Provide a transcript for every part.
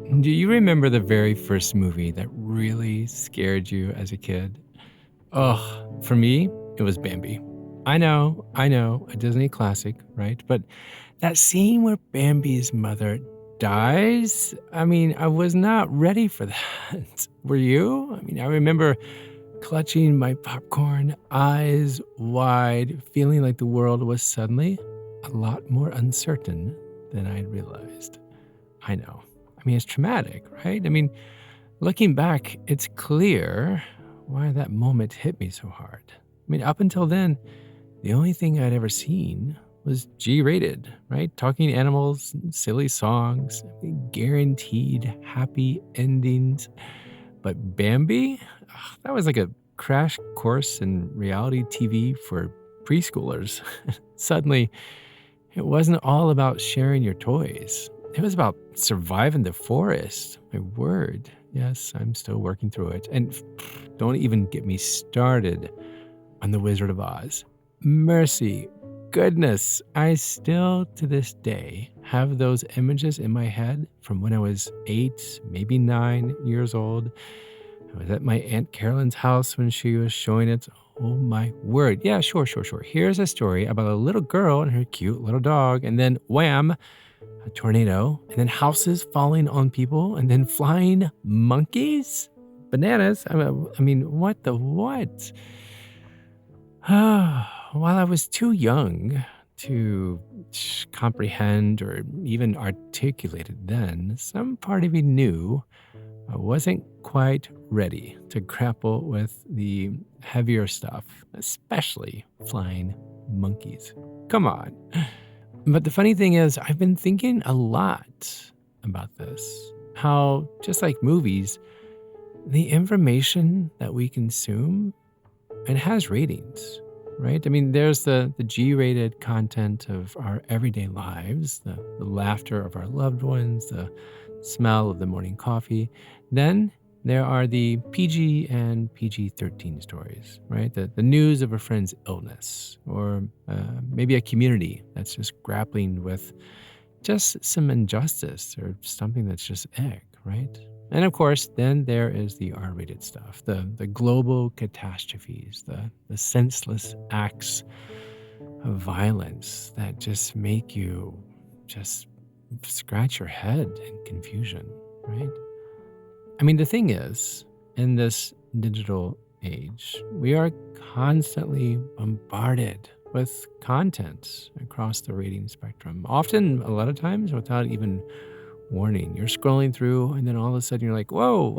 Do you remember the very first movie that really scared you as a kid? Oh, for me, it was Bambi. I know, a Disney classic, right? But that scene where Bambi's mother dies, I was not ready for that. Were you? I remember clutching my popcorn, eyes wide, feeling like the world was suddenly a lot more uncertain than I'd realized. I know. It's traumatic, right? Looking back, it's clear why that moment hit me so hard. Up until then, the only thing I'd ever seen was G rated, right? Talking animals, silly songs, guaranteed happy endings. But Bambi, that was like a crash course in reality TV for preschoolers. Suddenly, it wasn't all about sharing your toys. It was about surviving the forest. My word. Yes, I'm still working through it. And don't even get me started on The Wizard of Oz. Mercy, goodness, I still to this day have those images in my head from when I was 8, maybe 9 years old. I was at my Aunt Carolyn's house when she was showing it. Oh my word. Yeah, sure. Here's a story about a little girl and her cute little dog, and then wham, a tornado, and then houses falling on people, and then flying monkeys? Bananas? What the what? While I was too young to comprehend or even articulate it then, some part of me knew I wasn't quite ready to grapple with the heavier stuff, especially flying monkeys. Come on. But the funny thing is, I've been thinking a lot about this. How, just like movies, the information that we consume, it has ratings, right? There's the G-rated content of our everyday lives, the laughter of our loved ones, the smell of the morning coffee. Then there are the PG and PG-13 stories, right? The news of a friend's illness, or maybe a community that's just grappling with just some injustice or something that's just ick, right? And of course, then there is the R-rated stuff, the global catastrophes, the senseless acts of violence that just make you just scratch your head in confusion, right? The thing is, in this digital age, we are constantly bombarded with content across the rating spectrum. Often, a lot of times, without even warning. You're scrolling through, and then all of a sudden, you're like, "Whoa!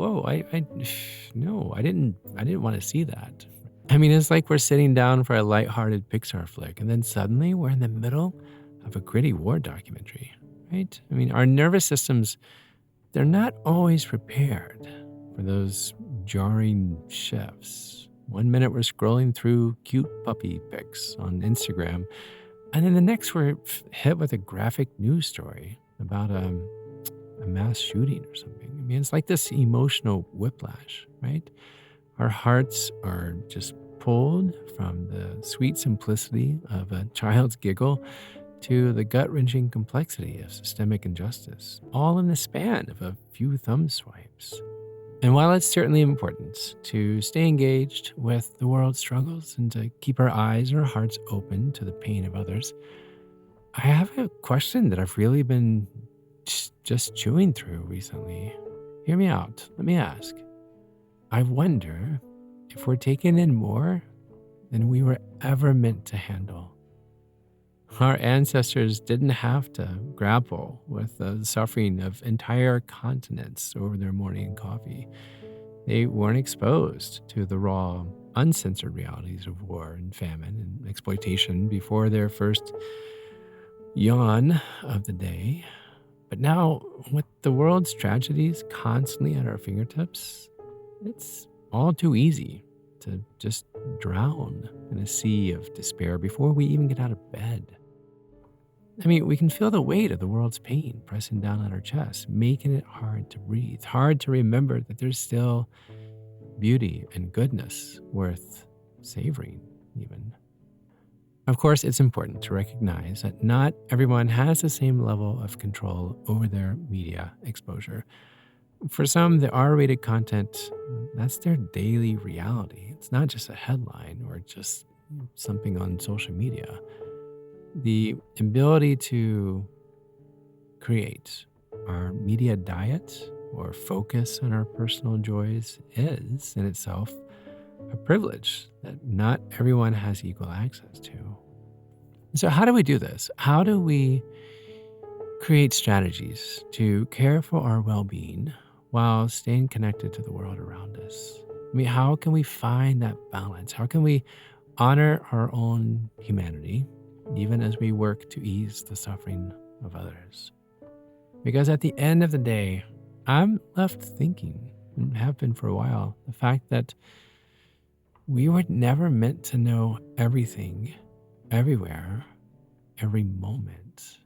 No, I didn't want to see that." It's like we're sitting down for a lighthearted Pixar flick, and then suddenly we're in the middle of a gritty war documentary, right? Our nervous systems, they're not always prepared for those jarring shifts. One minute we're scrolling through cute puppy pics on Instagram, and then the next we're hit with a graphic news story about a mass shooting or something. It's like this emotional whiplash, right? Our hearts are just pulled from the sweet simplicity of a child's giggle to the gut-wrenching complexity of systemic injustice, all in the span of a few thumb swipes. And while it's certainly important to stay engaged with the world's struggles and to keep our eyes and our hearts open to the pain of others, I have a question that I've really been just chewing through recently. Hear me out. Let me ask. I wonder if we're taking in more than we were ever meant to handle. Our ancestors didn't have to grapple with the suffering of entire continents over their morning coffee. They weren't exposed to the raw, uncensored realities of war and famine and exploitation before their first yawn of the day. But now, with the world's tragedies constantly at our fingertips, it's all too easy to just drown in a sea of despair before we even get out of bed. We can feel the weight of the world's pain pressing down on our chest, making it hard to breathe, hard to remember that there's still beauty and goodness worth savoring, even. Of course, it's important to recognize that not everyone has the same level of control over their media exposure. For some, the R-rated content, that's their daily reality. It's not just a headline or just something on social media. The ability to create our media diet or focus on our personal joys is in itself a privilege that not everyone has equal access to. So, how do we do this? How do we create strategies to care for our well being while staying connected to the world around us? I mean, how can we find that balance? How can we honor our own humanity, even as we work to ease the suffering of others? Because at the end of the day, I'm left thinking, and have been for a while, the fact that we were never meant to know everything, everywhere, every moment.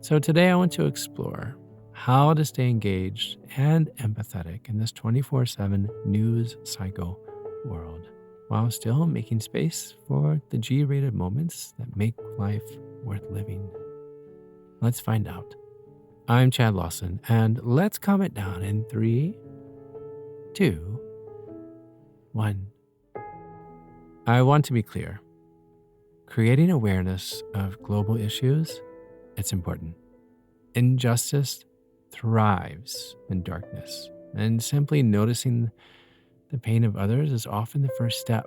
So today I want to explore how to stay engaged and empathetic in this 24/7 news cycle world while still making space for the G-rated moments that make life worth living. Let's find out. I'm Chad Lawson, and let's calm it down in 3, 2, 1. I want to be clear. Creating awareness of global issues, it's important. Injustice thrives in darkness, and simply noticing the pain of others is often the first step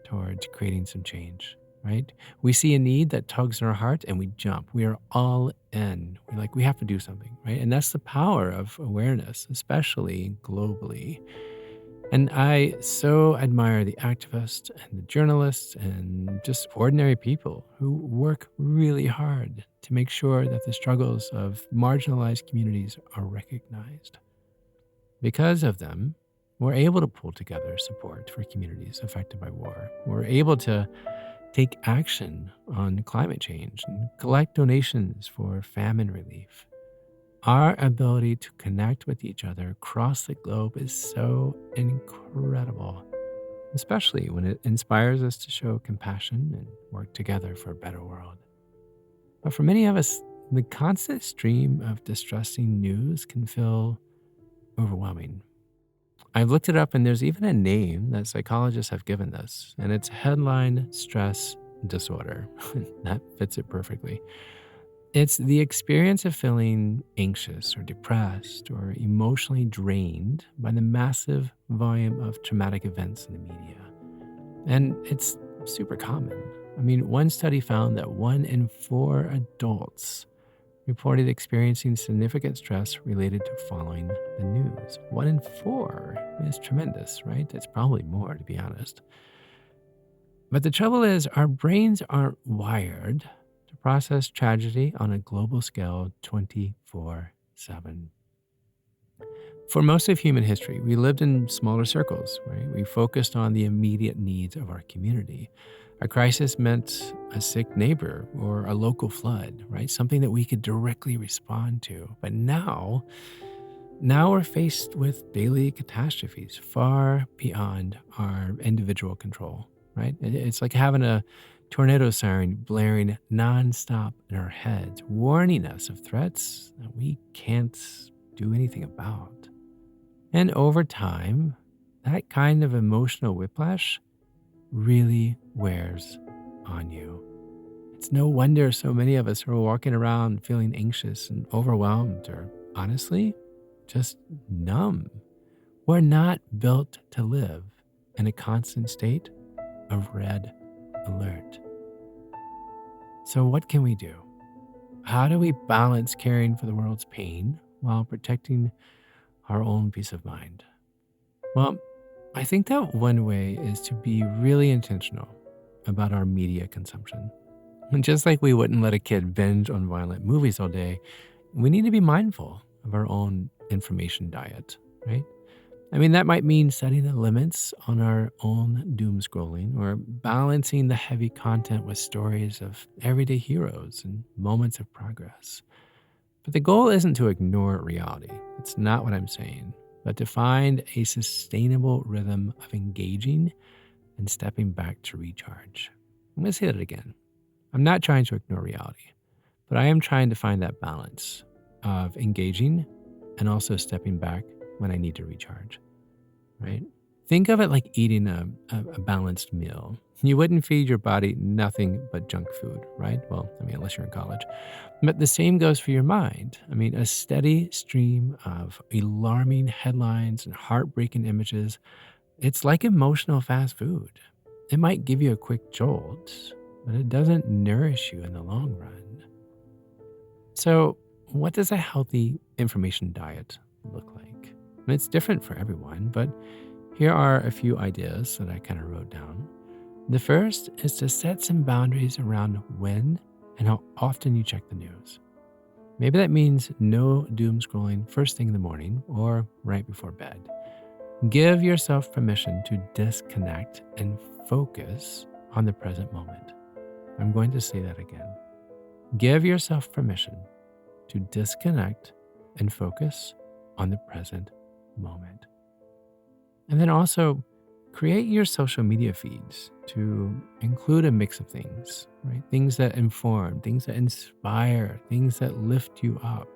towards creating some change, right? We see a need that tugs in our heart and we jump. We are all in. We're like, we have to do something, right? And that's the power of awareness, especially globally. And I so admire the activists and the journalists and just ordinary people who work really hard to make sure that the struggles of marginalized communities are recognized. Because of them, we're able to pull together support for communities affected by war. We're able to take action on climate change and collect donations for famine relief. Our ability to connect with each other across the globe is so incredible, especially when it inspires us to show compassion and work together for a better world. But for many of us, the constant stream of distressing news can feel overwhelming. I've looked it up, and there's even a name that psychologists have given this, and it's headline stress disorder. That fits it perfectly. It's the experience of feeling anxious or depressed or emotionally drained by the massive volume of traumatic events in the media. And it's super common. I mean, one study found that 1 in 4 adults reported experiencing significant stress related to following the news. 1 in 4 is tremendous, right? It's probably more, to be honest. But the trouble is, our brains aren't wired to process tragedy on a global scale 24/7. For most of human history, we lived in smaller circles, right? We focused on the immediate needs of our community. A crisis meant a sick neighbor or a local flood, right? Something that we could directly respond to. But now we're faced with daily catastrophes far beyond our individual control, right? It's like having a tornado siren blaring nonstop in our heads, warning us of threats that we can't do anything about. And over time, that kind of emotional whiplash really wears on you. It's no wonder so many of us are walking around feeling anxious and overwhelmed, or honestly, just numb. We're not built to live in a constant state of red alert. So, what can we do? How do we balance caring for the world's pain while protecting our own peace of mind? Well, I think that one way is to be really intentional about our media consumption. And just like we wouldn't let a kid binge on violent movies all day, we need to be mindful of our own information diet, right? I mean, that might mean setting the limits on our own doom scrolling or balancing the heavy content with stories of everyday heroes and moments of progress. But the goal isn't to ignore reality. It's not what I'm saying, but to find a sustainable rhythm of engaging and stepping back to recharge. I'm going to say that again. I'm not trying to ignore reality, but I am trying to find that balance of engaging and also stepping back when I need to recharge, right? Think of it like eating a balanced meal. You wouldn't feed your body nothing but junk food, right? Well, I mean, unless you're in college. But the same goes for your mind. I mean, a steady stream of alarming headlines and heartbreaking images, it's like emotional fast food. It might give you a quick jolt, but it doesn't nourish you in the long run. So, what does a healthy information diet look like? I mean, it's different for everyone, but here are a few ideas that I kind of wrote down. The first is to set some boundaries around when and how often you check the news. Maybe that means no doom scrolling first thing in the morning or right before bed. Give yourself permission to disconnect and focus on the present moment. I'm going to say that again. Give yourself permission to disconnect and focus on the present moment. And then also create your social media feeds to include a mix of things, right? Things that inform, things that inspire, things that lift you up.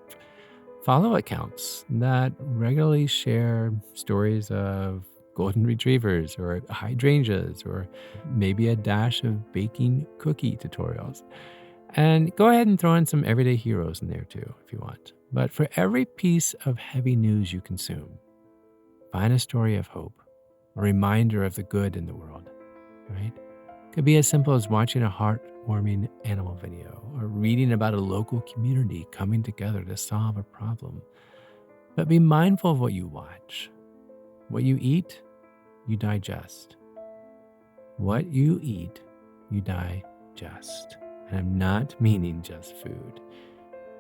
Follow accounts that regularly share stories of golden retrievers or hydrangeas or maybe a dash of baking cookie tutorials. And go ahead and throw in some everyday heroes in there too, if you want. But for every piece of heavy news you consume, find a story of hope, a reminder of the good in the world, right? Could be as simple as watching a heartwarming animal video or reading about a local community coming together to solve a problem. But be mindful of what you watch. What you eat, you digest. What you eat, you digest. And I'm not meaning just food.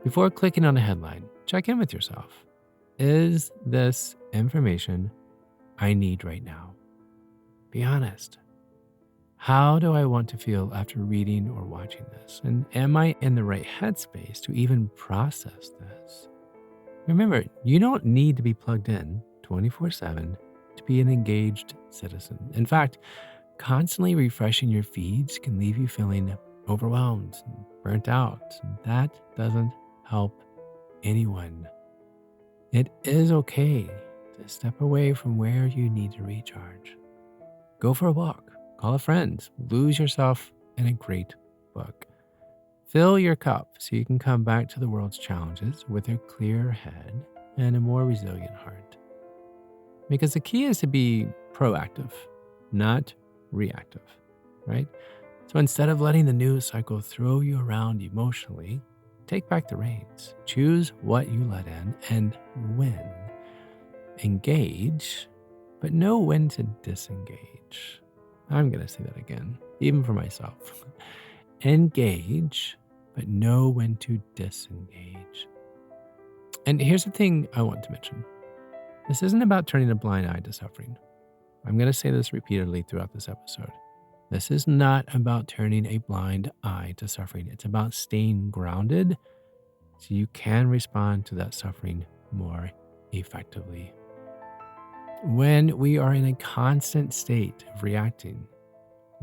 Before clicking on a headline, check in with yourself. Is this information I need right now? Be honest. How do I want to feel after reading or watching this? And am I in the right headspace to even process this? Remember, you don't need to be plugged in 24/7 to be an engaged citizen. In fact, constantly refreshing your feeds can leave you feeling overwhelmed and burnt out. And that doesn't help anyone. It is okay to step away from where you need to recharge. Go for a walk, call a friend, lose yourself in a great book. Fill your cup so you can come back to the world's challenges with a clear head and a more resilient heart. Because the key is to be proactive, not reactive, right? So instead of letting the news cycle throw you around emotionally, take back the reins. Choose what you let in and when. Engage, but know when to disengage. I'm going to say that again, even for myself. Engage, but know when to disengage. And here's the thing I want to mention. This isn't about turning a blind eye to suffering. I'm going to say this repeatedly throughout this episode. This is not about turning a blind eye to suffering. It's about staying grounded so you can respond to that suffering more effectively. When we are in a constant state of reacting,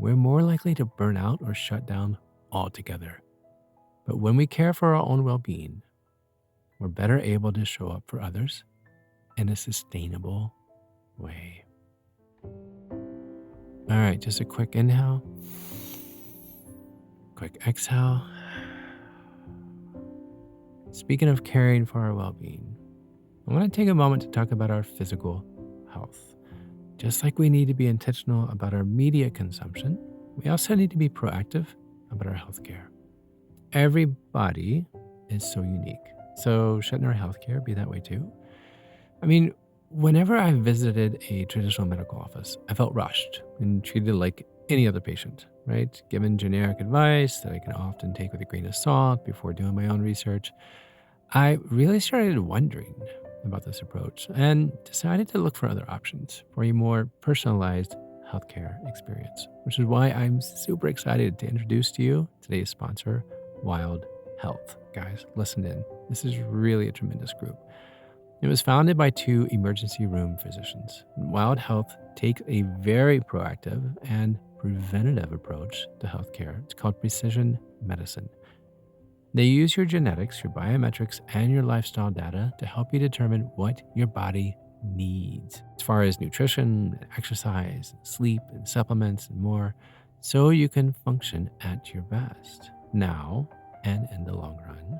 we're more likely to burn out or shut down altogether. But when we care for our own well-being, we're better able to show up for others in a sustainable way. All right, just a quick inhale, quick exhale. Speaking of caring for our well-being, I want to take a moment to talk about our physical health. Just like we need to be intentional about our media consumption, we also need to be proactive about our healthcare. Everybody is so unique. So shouldn't our healthcare be that way too? I mean, whenever I visited a traditional medical office, I felt rushed and treated like any other patient, right? Given generic advice that I can often take with a grain of salt before doing my own research, I really started wondering about this approach and decided to look for other options for a more personalized healthcare experience, which is why I'm super excited to introduce to you today's sponsor, Wild Health. Guys, listen in. This is really a tremendous group. It was founded by two emergency room physicians. Wild Health takes a very proactive and preventative approach to healthcare. It's called precision medicine. They use your genetics, your biometrics, and your lifestyle data to help you determine what your body needs as far as nutrition, exercise, sleep, and supplements, and more, so you can function at your best now and in the long run.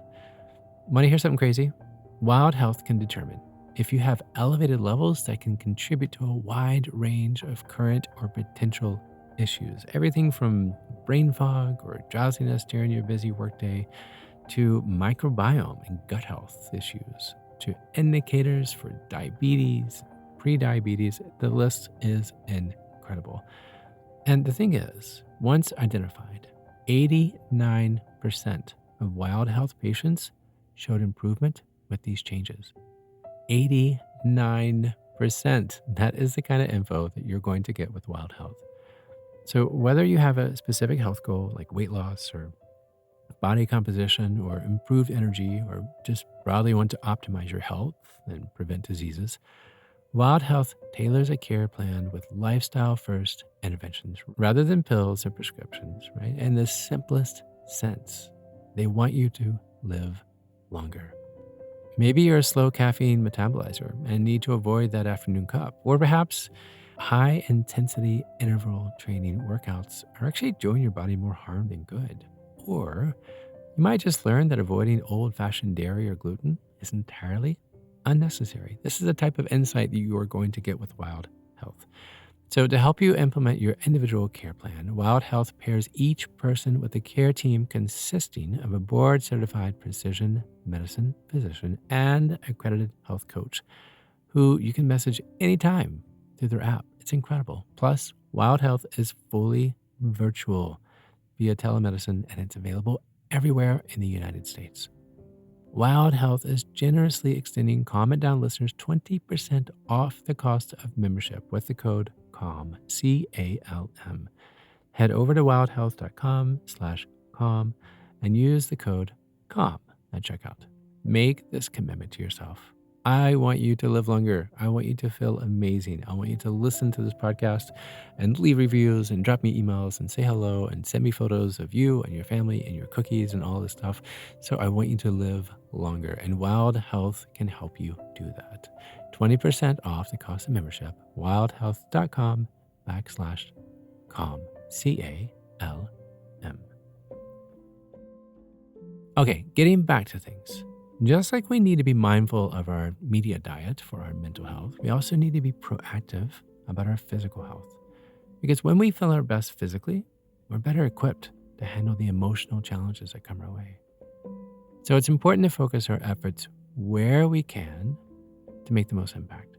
Want to hear something crazy? Wild Health can determine if you have elevated levels that can contribute to a wide range of current or potential issues. Everything from brain fog or drowsiness during your busy workday to microbiome and gut health issues to indicators for diabetes, prediabetes. The list is incredible. And the thing is, once identified, 89% of Wild Health patients showed improvement with these changes. 89%. That is the kind of info that you're going to get with Wild Health. So whether you have a specific health goal like weight loss or body composition or improved energy, or just broadly want to optimize your health and prevent diseases, Wild Health tailors a care plan with lifestyle first interventions rather than pills or prescriptions, right? In the simplest sense, they want you to live longer. Maybe you're a slow caffeine metabolizer and need to avoid that afternoon cup, or perhaps high intensity interval training workouts are actually doing your body more harm than good. Or you might just learn that avoiding old-fashioned dairy or gluten is entirely unnecessary. This is the type of insight that you are going to get with Wild Health. So to help you implement your individual care plan, Wild Health pairs each person with a care team consisting of a board-certified precision medicine physician and accredited health coach who you can message anytime through their app. It's incredible. Plus, Wild Health is fully virtual via telemedicine, and it's available everywhere in the United States. Wild Health is generously extending Calm It Down listeners 20% off the cost of membership with the code CALM, CALM. Head over to wildhealth.com/calm and use the code CALM at checkout. Make this commitment to yourself. I want you to live longer. I want you to feel amazing. I want you to listen to this podcast and leave reviews and drop me emails and say hello and send me photos of you and your family and your cookies and all this stuff. So I want you to live longer, and Wild Health can help you do that. 20% off the cost of membership, wildhealth.com/calm, CALM. Okay, getting back to things. Just like we need to be mindful of our media diet for our mental health, we also need to be proactive about our physical health. Because when we feel our best physically, we're better equipped to handle the emotional challenges that come our way. So it's important to focus our efforts where we can to make the most impact.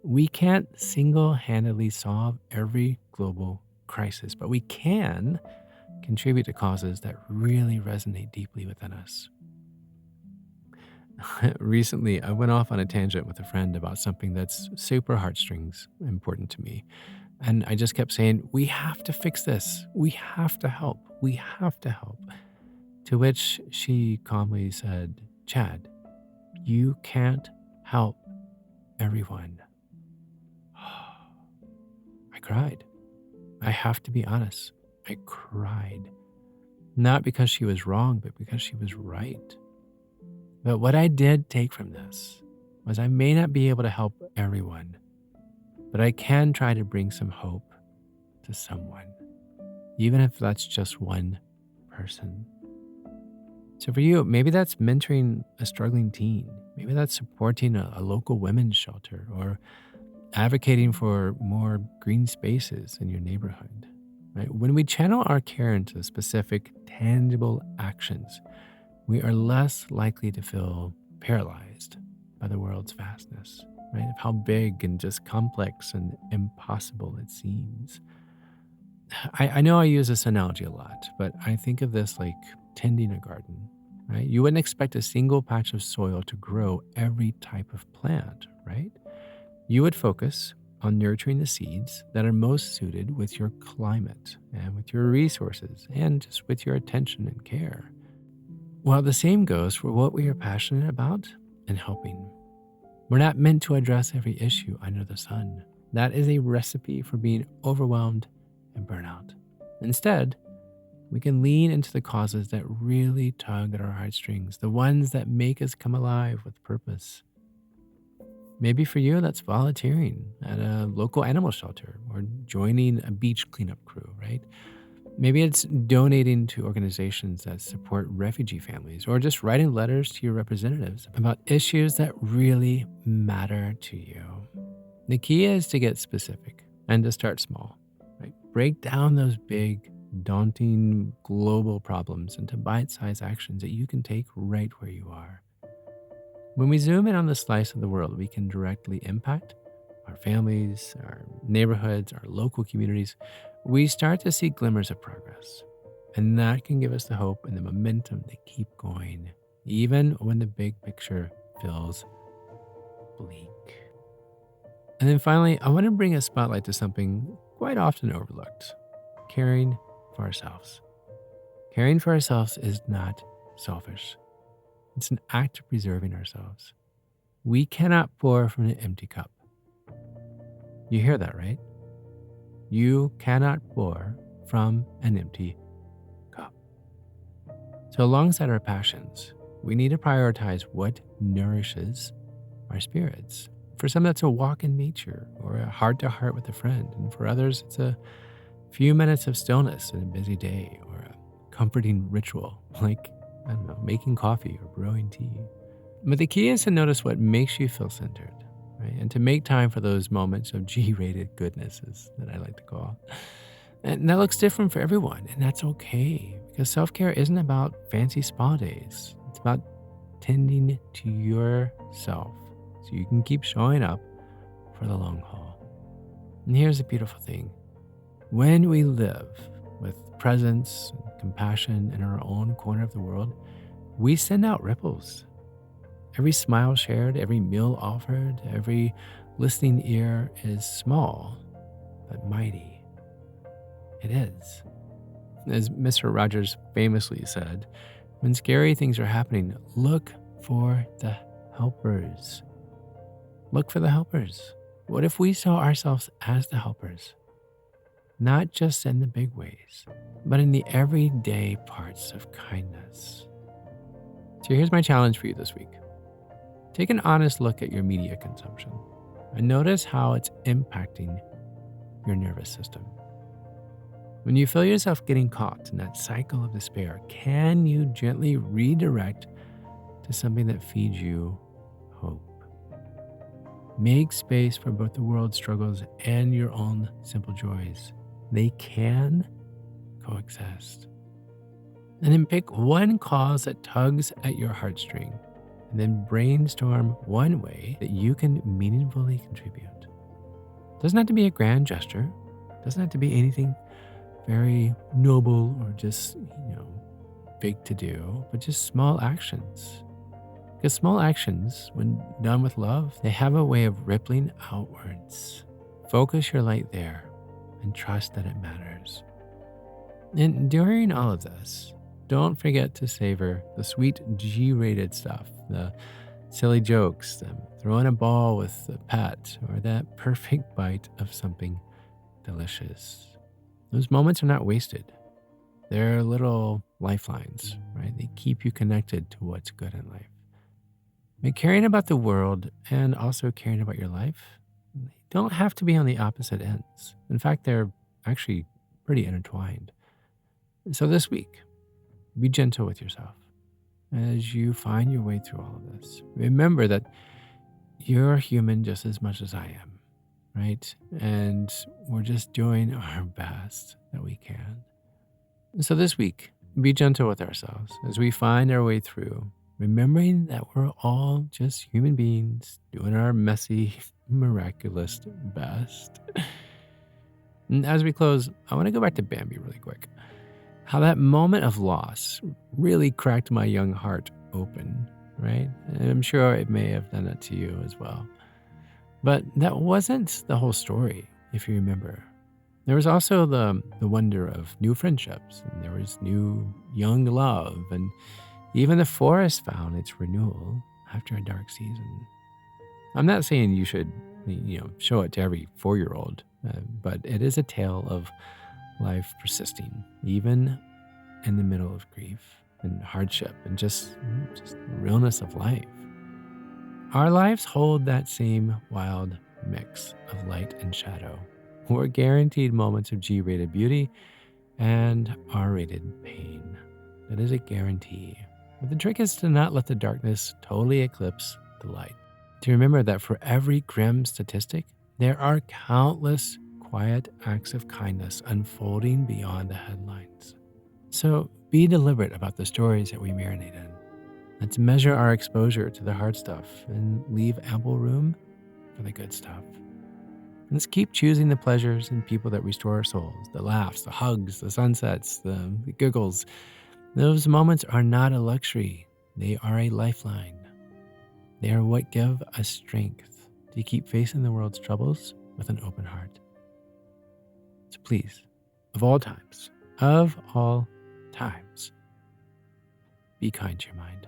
We can't single-handedly solve every global crisis, but we can contribute to causes that really resonate deeply within us. Recently, I went off on a tangent with a friend about something that's super heartstrings important to me. And I just kept saying, we have to fix this. We have to help. We have to help. To which she calmly said, Chad, you can't help everyone. I cried. I have to be honest. I cried. Not because she was wrong, but because she was right. But what I did take from this was I may not be able to help everyone, but I can try to bring some hope to someone, even if that's just one person. So for you, maybe that's mentoring a struggling teen. Maybe that's supporting a local women's shelter or advocating for more green spaces in your neighborhood. Right? When we channel our care into specific, tangible actions, we are less likely to feel paralyzed by the world's vastness, right? Of how big and just complex and impossible it seems. I know I use this analogy a lot, but I think of this like tending a garden, right? You wouldn't expect a single patch of soil to grow every type of plant, right? You would focus on nurturing the seeds that are most suited with your climate and with your resources and just with your attention and care. Well, the same goes for what we are passionate about and helping. We're not meant to address every issue under the sun. That is a recipe for being overwhelmed and burnout. Instead, We can lean into the causes that really tug at our heartstrings, the ones that make us come alive with purpose. Maybe for you, that's volunteering at a local animal shelter or joining a beach cleanup crew, right? Maybe it's donating to organizations that support refugee families or just writing letters to your representatives about issues that really matter to you. The key is to get specific and to start small, right? Break down those big, daunting global problems into bite-sized actions that you can take right where you are. When we zoom in on the slice of the world we can directly impact, our families, our neighborhoods, our local communities, we start to see glimmers of progress. And that can give us the hope and the momentum to keep going, even when the big picture feels bleak. And then finally, I want to bring a spotlight to something quite often overlooked: caring for ourselves. Caring for ourselves is not selfish, it's an act of preserving ourselves. We cannot pour from an empty cup. You hear that, right? You cannot pour from an empty cup. So, alongside our passions, we need to prioritize what nourishes our spirits. For some, that's a walk in nature or a heart to heart with a friend. And for others, it's a few minutes of stillness in a busy day or a comforting ritual like, I don't know, making coffee or brewing tea. But the key is to notice what makes you feel centered, right? And to make time for those moments of G-rated goodnesses that I like to call. And that looks different for everyone, and that's okay, because self-care isn't about fancy spa days. It's about tending to yourself so you can keep showing up for the long haul. And here's the beautiful thing. When we live with presence and compassion in our own corner of the world, we send out ripples. Every smile shared, every meal offered, every listening ear is small but mighty. It is. As Mr. Rogers famously said, when scary things are happening, look for the helpers. Look for the helpers. What if we saw ourselves as the helpers? Not just in the big ways, but in the everyday parts of kindness. So here's my challenge for you this week. Take an honest look at your media consumption and notice how it's impacting your nervous system. When you feel yourself getting caught in that cycle of despair, can you gently redirect to something that feeds you hope? Make space for both the world's struggles and your own simple joys. They can coexist. And then pick one cause that tugs at your heartstring, and then brainstorm one way that you can meaningfully contribute. It doesn't have to be a grand gesture. It doesn't have to be anything very noble or just, big to do, but just small actions. Because small actions, when done with love, they have a way of rippling outwards. Focus your light there and trust that it matters. And during all of this, don't forget to savor the sweet G-rated stuff, the silly jokes, the throwing a ball with a pet, or that perfect bite of something delicious. Those moments are not wasted. They're little lifelines, right? They keep you connected to what's good in life. But caring about the world and also caring about your life, they don't have to be on the opposite ends. In fact, they're actually pretty intertwined. So this week, be gentle with yourself as you find your way through all of this. Remember that you're human just as much as I am, right? And we're just doing our best that we can. So this week, be gentle with ourselves as we find our way through, remembering that we're all just human beings doing our messy, miraculous best. And as we close, I want to go back to Bambi really quick. How that moment of loss really cracked my young heart open, right? And I'm sure it may have done that to you as well. But that wasn't the whole story, if you remember. There was also the wonder of new friendships, and there was new young love, and even the forest found its renewal after a dark season. I'm not saying you should, show it to every 4-year-old, but it is a tale of life persisting, even in the middle of grief and hardship and just the realness of life. Our lives hold that same wild mix of light and shadow. We're guaranteed moments of G-rated beauty and R-rated pain. That is a guarantee. But the trick is to not let the darkness totally eclipse the light. To remember that for every grim statistic, there are countless quiet acts of kindness unfolding beyond the headlines. So be deliberate about the stories that we marinate in. Let's measure our exposure to the hard stuff and leave ample room for the good stuff. Let's keep choosing the pleasures and people that restore our souls, the laughs, the hugs, the sunsets, the giggles. Those moments are not a luxury. They are a lifeline. They are what give us strength to keep facing the world's troubles with an open heart. So please, of all times, be kind to your mind.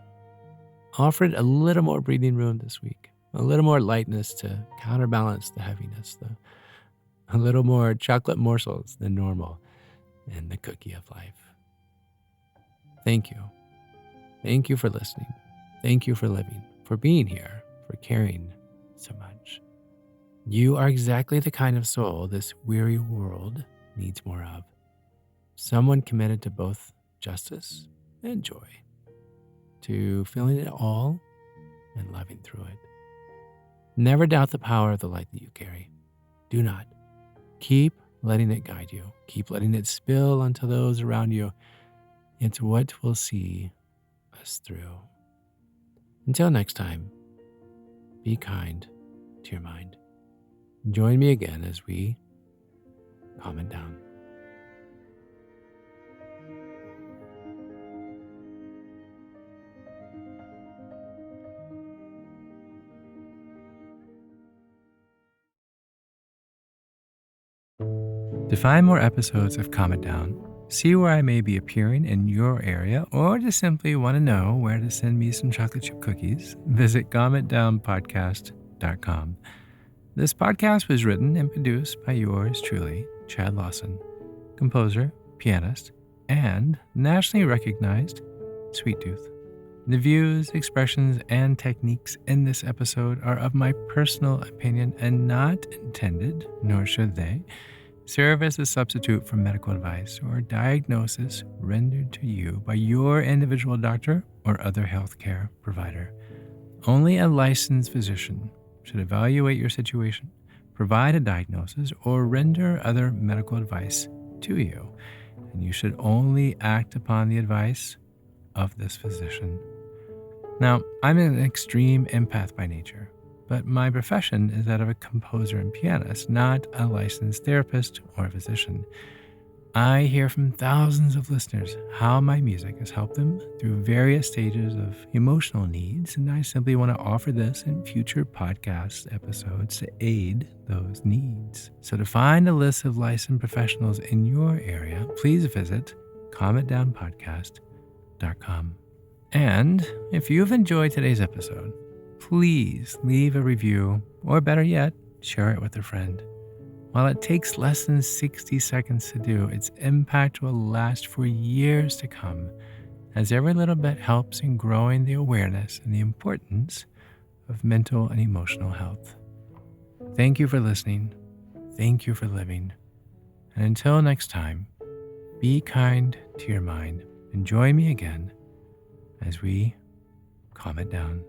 Offer it a little more breathing room this week, a little more lightness to counterbalance the heaviness, a little more chocolate morsels than normal in the cookie of life. Thank you. Thank you for listening. Thank you for living, for being here, for caring so much. You are exactly the kind of soul this weary world needs more of. Someone committed to both justice and joy, to feeling it all and loving through it. Never doubt the power of the light that you carry. Do not. Keep letting it guide you. Keep letting it spill onto those around you. It's what will see us through. Until next time, be kind to your mind. Join me again as we calm it down. To find more episodes of Calm It Down, see where I may be appearing in your area, or just simply want to know where to send me some chocolate chip cookies, visit calmitdownpodcast.com. This podcast was written and produced by yours truly, Chad Lawson, composer, pianist, and nationally recognized Sweet Tooth. The views, expressions, and techniques in this episode are of my personal opinion and not intended, nor should they, serve as a substitute for medical advice or diagnosis rendered to you by your individual doctor or other healthcare provider. Only a licensed physician should evaluate your situation, provide a diagnosis, or render other medical advice to you, and you should only act upon the advice of this physician. Now, I'm an extreme empath by nature, but my profession is that of a composer and pianist, not a licensed therapist or physician. I hear from thousands of listeners how my music has helped them through various stages of emotional needs, and I simply want to offer this in future podcast episodes to aid those needs. So to find a list of licensed professionals in your area, please visit calmitdownpodcast.com. And if you've enjoyed today's episode, please leave a review, or better yet, share it with a friend. While it takes less than 60 seconds to do, its impact will last for years to come, as every little bit helps in growing the awareness and the importance of mental and emotional health. Thank you for listening. Thank you for living. And until next time, be kind to your mind and join me again as we calm it down.